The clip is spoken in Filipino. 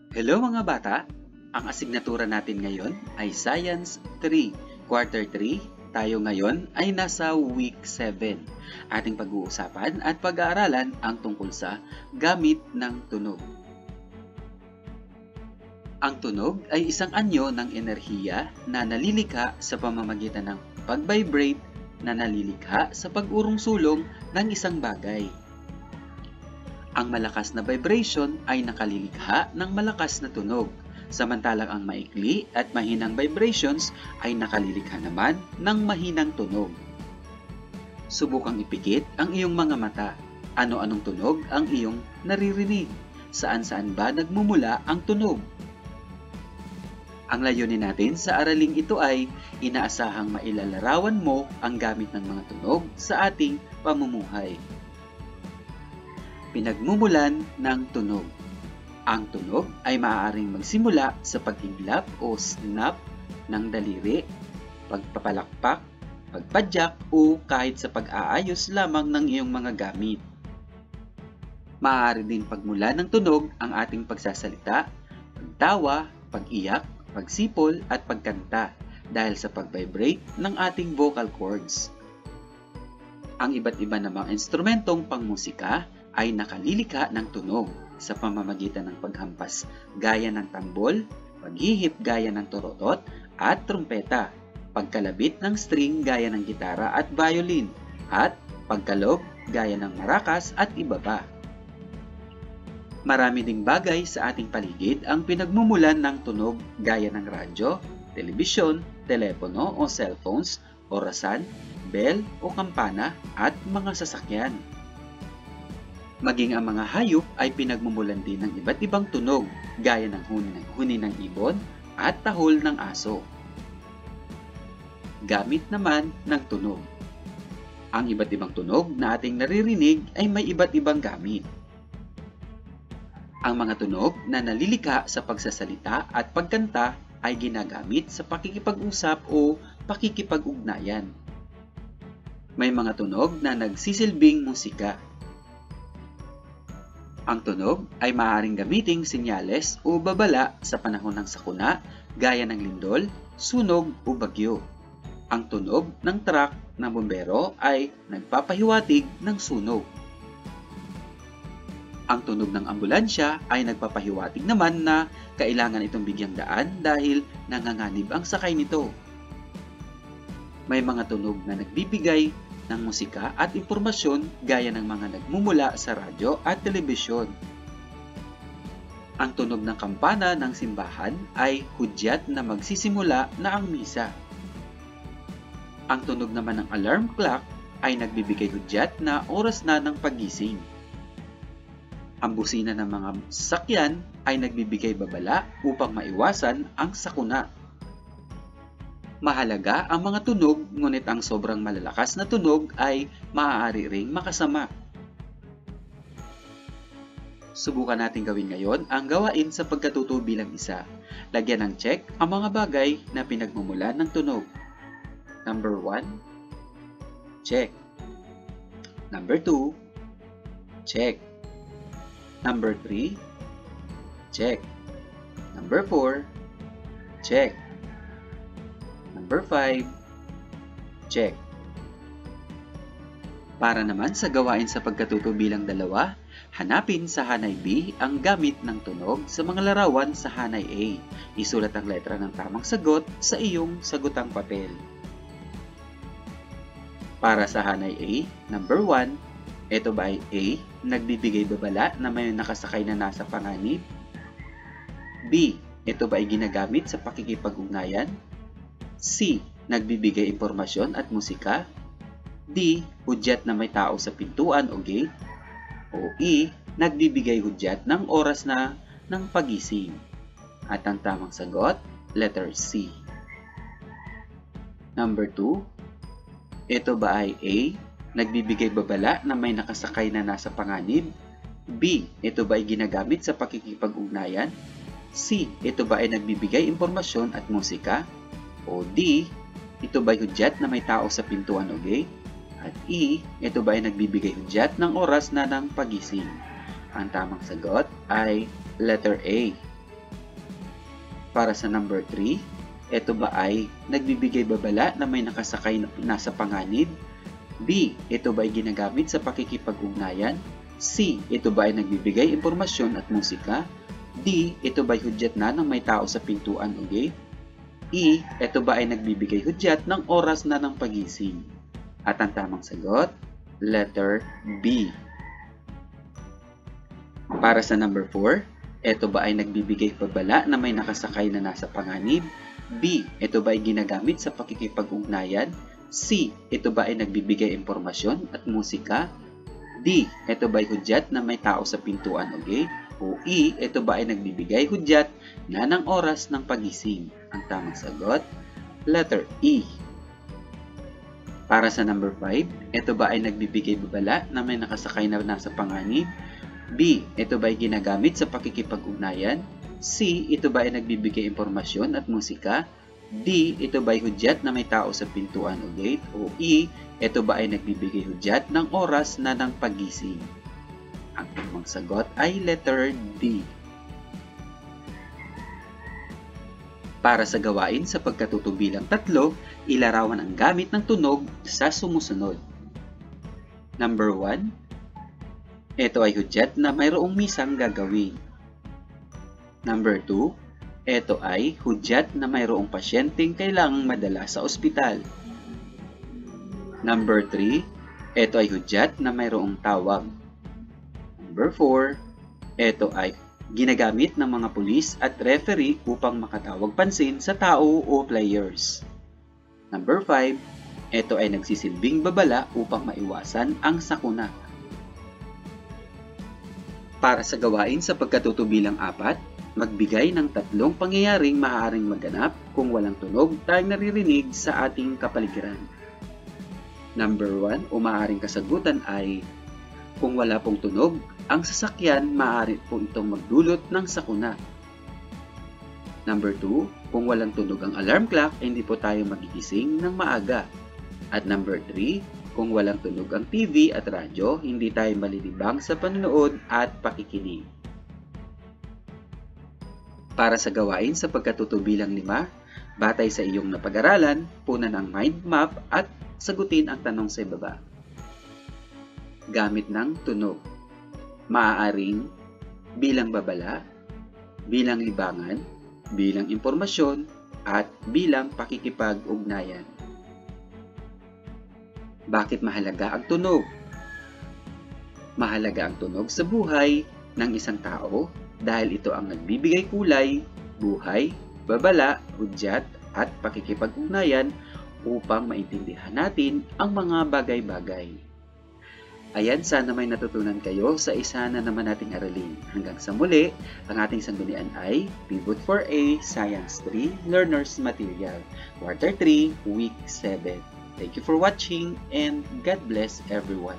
Hello mga bata! Ang asignatura natin ngayon ay Science 3, Quarter 3. Tayo ngayon ay nasa Week 7. Ating pag-uusapan at pag-aaralan ang tungkol sa gamit ng tunog. Ang tunog ay isang anyo ng enerhiya na nalilikha sa pamamagitan ng pag-vibrate na nalilikha sa pag-urong-sulong ng isang bagay. Ang malakas na vibration ay nakalilikha ng malakas na tunog, samantalang ang maikli at mahinang vibrations ay nakalilikha naman ng mahinang tunog. Subukang ipikit ang iyong mga mata. Ano-anong tunog ang iyong naririnig? Saan-saan ba nagmumula ang tunog? Ang layunin natin sa araling ito ay inaasahang mailalarawan mo ang gamit ng mga tunog sa ating pamumuhay. Pinagmumulan ng tunog. Ang tunog ay maaaring magsimula sa pag-iglap o snap ng daliri, pagpapalakpak, pagpadyak o kahit sa pag-aayos lamang ng iyong mga gamit. Maaari din pagmula ng tunog ang ating pagsasalita, pagtawa, pag-iyak, pagsipol at pagkanta dahil sa pag-vibrate ng ating vocal cords. Ang iba't iba namang instrumentong pangmusika ay nakalilikha ng tunog sa pamamagitan ng paghampas gaya ng tambol, paghihip gaya ng torotot at trumpeta, pagkalabit ng string gaya ng gitara at violin, at pagkalog gaya ng marakas at iba pa. Marami ding bagay sa ating paligid ang pinagmumulan ng tunog gaya ng radyo, telebisyon, telepono o cellphones, orasan, bell o kampana at mga sasakyan. Maging ang mga hayop ay pinagmumulan din ng iba't ibang tunog gaya ng huni ng ibon at tahol ng aso. Gamit naman ng tunog. Ang iba't ibang tunog na ating naririnig ay may iba't ibang gamit. Ang mga tunog na nalilikha sa pagsasalita at pagkanta ay ginagamit sa pakikipag-usap o pakikipag-ugnayan. May mga tunog na nagsisilbing musika. Ang tunog ay maaaring gamiting senyales o babala sa panahon ng sakuna gaya ng lindol, sunog o bagyo. Ang tunog ng truck ng bombero ay nagpapahiwatig ng sunog. Ang tunog ng ambulansya ay nagpapahiwatig naman na kailangan itong bigyang daan dahil nanganganib ang sakay nito. May mga tunog na nagbibigay ng musika at impormasyon gaya ng mga nagmumula sa radyo at telebisyon. Ang tunog ng kampana ng simbahan ay hudyat na magsisimula na ang misa. Ang tunog naman ng alarm clock ay nagbibigay hudyat na oras na ng paggising. Ang busina ng mga sasakyan ay nagbibigay babala upang maiwasan ang sakuna. Mahalaga ang mga tunog, ngunit ang sobrang malalakas na tunog ay maaari ring makasama. Subukan natin gawin ngayon ang gawain sa pagkatuto bilang isa. Lagyan ng check ang mga bagay na pinagmumulan ng tunog. Number 1, check. Number 2, check. Number 3, check. Number 4, check. Number 5, check. Para naman sa gawain sa pagkatuto bilang dalawa, hanapin sa hanay B ang gamit ng tunog sa mga larawan sa hanay A. Isulat ang letra ng tamang sagot sa iyong sagutang papel. Para sa hanay A, number 1, ito ba ay A, nagbibigay babala na may nakasakay na nasa panganib? B, ito ba ay ginagamit sa pakikipag-ugnayan? C, nagbibigay impormasyon at musika? D, hudyat na may tao sa pintuan o gate? O E, nagbibigay hudyat ng oras na ng pagising? At ang tamang sagot, letter C. Number 2, ito ba ay A, nagbibigay babala na may nakasakay na nasa panganib? B, ito ba ay ginagamit sa pakikipag-ugnayan? C, ito ba ay nagbibigay impormasyon at musika? O D, ito ba ay hudyat na may tao sa pintuan o gate? At E, ito ba ay nagbibigay hudyat ng oras na ng pagising? Ang tamang sagot ay letter A. Para sa number 3, ito ba ay nagbibigay babala na may nakasakay na nasa panganib? B. Ito ba ay ginagamit sa pakikipag-ugnayan? C. Ito ba ay nagbibigay impormasyon at musika? D. Ito ba ay hudyat na ng may tao sa pintuan o gate? E. Ito ba ay nagbibigay hudyat ng oras na ng pagising? At ang tamang sagot, letter B. Para sa number 4, ito ba ay nagbibigay babala na may nakasakay na nasa panganib? B. Ito ba ay ginagamit sa pakikipag-ugnayan? C. Ito ba ay nagbibigay impormasyon at musika? D. Ito ba ay hudyat na may tao sa pintuan o gate? O E. Ito ba ay nagbibigay hudyat na ng oras ng pagising? Ang tamang sagot, letter E. Para sa number 5, ito ba ay nagbibigay babala na may nakasakay na nasa panganib? B. Ito ba ay ginagamit sa pakikipag-ugnayan? C. Ito ba ay nagbibigay impormasyon at musika? D. Ito ba ay hudyat na may tao sa pintuan o gate? O E. Ito ba ay nagbibigay hudyat ng oras na ng pagising? Ang tamang sagot ay letter D. Para sa gawain sa pagkatutubilang 3, ilarawan ang gamit ng tunog sa sumusunod. Number 1, ito ay hudyat na mayroong misang gagawin. Number 2, ito ay hudyat na mayroong pasyenteng kailangang madala sa ospital. Number 3, ito ay hudyat na mayroong tawag. Number 4, ito ay ginagamit ng mga pulis at referee upang makatawag pansin sa tao o players. Number 5, ito ay nagsisilbing babala upang maiwasan ang sakuna. Para sa gawain sa pagkatutubilang 4, magbigay ng 3 pangyayaring maaaring maganap kung walang tunog tayong naririnig sa ating kapaligiran. Number 1 o maaaring kasagutan ay, kung wala pong tunog, ang sasakyan maaari po itong magdulot ng sakuna. Number 2, kung walang tunog ang alarm clock, hindi po tayo magigising ng maaga. At number 3, kung walang tunog ang TV at radyo, hindi tayo malilibang sa panonood at pakikinig. Para sa gawain sa pagkatutubilang 5, batay sa iyong napag-aralan, punan ang mind map at sagutin ang tanong sa ibaba. Gamit ng tunog. Maaaring bilang babala, bilang libangan, bilang impormasyon, at bilang pakikipag-ugnayan. Bakit mahalaga ang tunog? Mahalaga ang tunog sa buhay ng isang tao dahil ito ang nagbibigay kulay, buhay, babala, hudyat, at pakikipag-ugnayan upang maintindihan natin ang mga bagay-bagay. Ayan, sana may natutunan kayo sa isa na naman nating aralin. Hanggang sa muli, ang ating sanggunian ay Pivot 4A, Science 3, Learner's Material, Quarter 3, Week 7. Thank you for watching and God bless everyone.